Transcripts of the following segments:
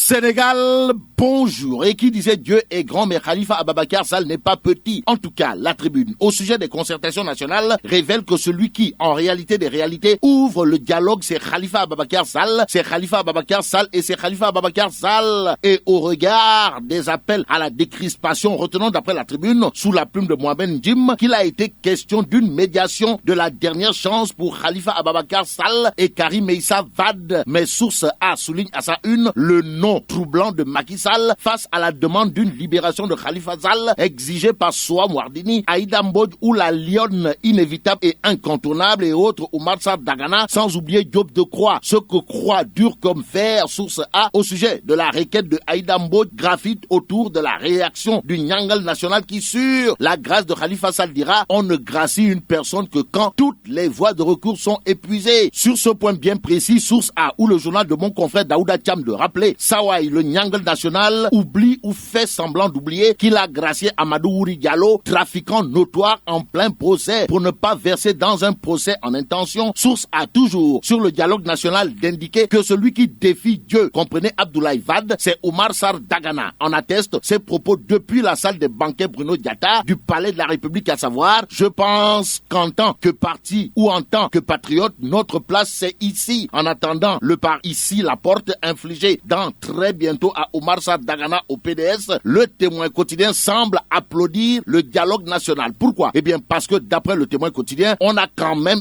Sénégal, bonjour. Et qui disait Dieu est grand, mais Khalifa Ababacar Sall n'est pas petit. En tout cas, la tribune, au sujet des concertations nationales, révèle que celui qui, en réalité des réalités, ouvre le dialogue, c'est Khalifa Ababacar Sall, c'est Khalifa Ababacar Sall et c'est Khalifa Ababacar Sall. Et au regard des appels à la décrispation, retenons d'après la tribune, sous la plume de Mohamed Ndjim, qu'il a été question d'une médiation de la dernière chance pour Khalifa Ababacar Sall et Karim Meïssa Wade. Mais Source A souligne à sa une le nom troublant de Macky Sall face à la demande d'une libération de Khalifa Sall exigée par Soham Wardini, Aïda Mbodj ou la lionne inévitable et incontournable et autres Oumar Sarr Dagana, sans oublier Diop Decroix. Ce que croit dur comme fer Source A au sujet de la requête de Aïda Mbodj graphite autour de la réaction du Nyangal national qui, sur la grâce de Khalifa Sall, dira on ne gracie une personne que quand toutes les voies de recours sont épuisées. Sur ce point bien précis, Source A ou le journal de mon confrère Daouda Thiam de rappeler Sawai, le Nyangal national, oublie ou fait semblant d'oublier qu'il a gracié Amadou Ouri Diallo, trafiquant notoire en plein procès, pour ne pas verser dans un procès en intention. Source A toujours sur le dialogue national d'indiquer que celui qui défie Dieu, comprenez Abdoulaye Wade, c'est Oumar Sarr Dagana. En atteste ses propos depuis la salle des banquets Bruno Diatta du Palais de la République, à savoir, je pense qu'en tant que parti ou en tant que patriote, notre place c'est ici. En attendant le par ici la porte infligée dans très bientôt à Oumar Sarr Dagana au PDS, le Témoin quotidien semble applaudir le dialogue national. Pourquoi? Eh bien parce que d'après le Témoin quotidien, on a quand même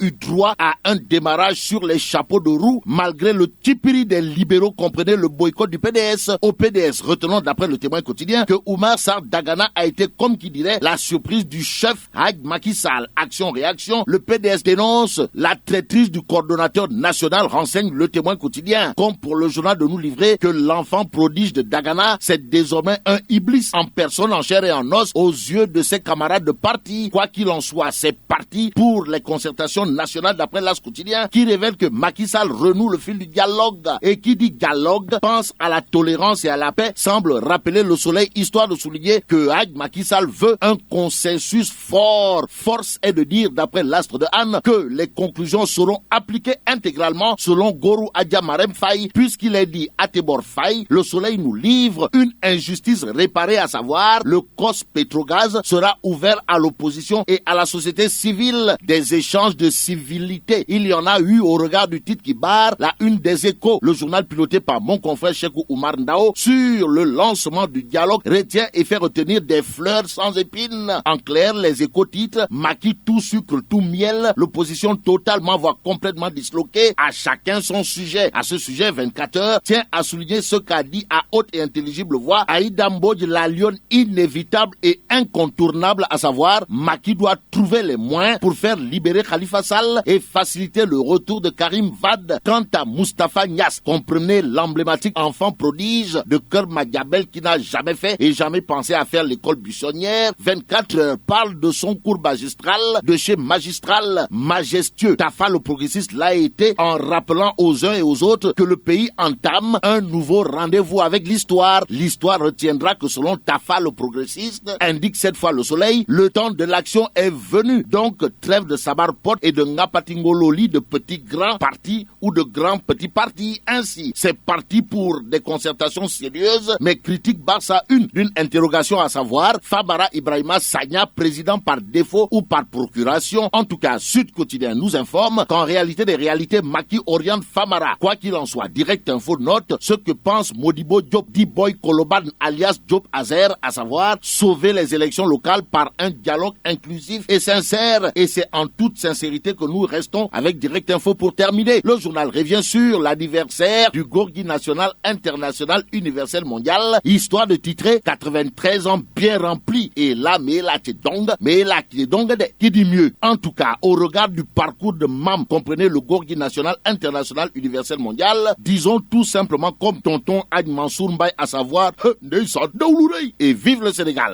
eu droit à un démarrage sur les chapeaux de roue malgré le tipiri des libéraux, comprenez le boycott du PDS. Au PDS, retenons d'après le Témoin quotidien que Oumar Sarr Dagana a été, comme qui dirait, la surprise du chef Macky Sall. Action-réaction, le PDS dénonce la traîtrise du coordonnateur national, renseigne le Témoin quotidien. Comme pour le journal de nous livrer que l'enfant prodige de Dagana, c'est désormais un iblis en personne, en chair et en os, aux yeux de ses camarades de parti. Quoi qu'il en soit, c'est parti pour les concertations nationales d'après l'As quotidien, qui révèle que Macky Sall renoue le fil du dialogue. Et qui dit dialogue pense à la tolérance et à la paix, semble rappeler le soleil, histoire de souligner que Macky Sall veut un consensus fort. Force est de dire, d'après l'Astre de Anne, que les conclusions seront appliquées intégralement selon Gorou Adja Marem Faye, puisqu'il est dit à Tébor Faye, le soleil nous livre une injustice réparée, à savoir le COS Pétrogaz sera ouvert à l'opposition et à la société civile. Des échanges de civilité, il y en a eu au regard du titre qui barre la une des Échos. Le journal piloté par mon confrère Cheikh Oumar Ndao sur le lancement du dialogue retient et fait retenir des fleurs sans épines. En clair, les Échos titrent Macky tout sucre tout miel, l'opposition totalement voire complètement disloquée, à chacun son sujet. À ce sujet, 24 heures tient à souligner ce qu'a dit à haute et intelligible voix Aïda Mbodj, la lionne inévitable et incontournable, à savoir Macky doit trouver les moyens pour faire libérer Khalifa Sall et faciliter le retour de Karim Wade. Quant à Moustapha Niasse, comprenez l'emblématique enfant prodige de Cœur Madiabel qui n'a jamais fait et jamais pensé à faire l'école buissonnière, 24 heures parle de son cours magistral, de chez magistral majestueux. Tafa le progressiste l'a été en rappelant aux uns et aux autres que le pays entame un nouveau rendez-vous avec l'histoire. L'histoire retiendra que selon Tafa le progressiste, indique cette fois le soleil, le temps de l'action est venu. Donc trêve de sabar-pot et de ngapatingololi de petits grands partis ou de grands petits partis. Ainsi, c'est parti pour des concertations sérieuses, mais critique Barça d'une interrogation, à savoir Famara Ibrahima Sagna, président par défaut ou par procuration. En tout cas, Sud Quotidien nous informe qu'en réalité des réalités, Macky oriente Famara. Quoi qu'il en soit, Direct Info note ce que pense Modibo Diop D-Boy Koloban alias Diop Azer, à savoir sauver les élections locales par un dialogue inclusif et sincère. Et c'est en toute sincérité que nous restons avec Direct Info pour terminer. Le journal revient sur l'anniversaire du Gorgui national, international, universel, mondial, histoire de titrer 93 ans bien remplis. Et là, mais là, qui dit mieux. En tout cas, au regard du parcours de Mam, comprenez le Gorgui national, international, universel, mondial, disons tout simplement comme tonton Hadj Mansour Mbaye, à savoir, et vive le Sénégal.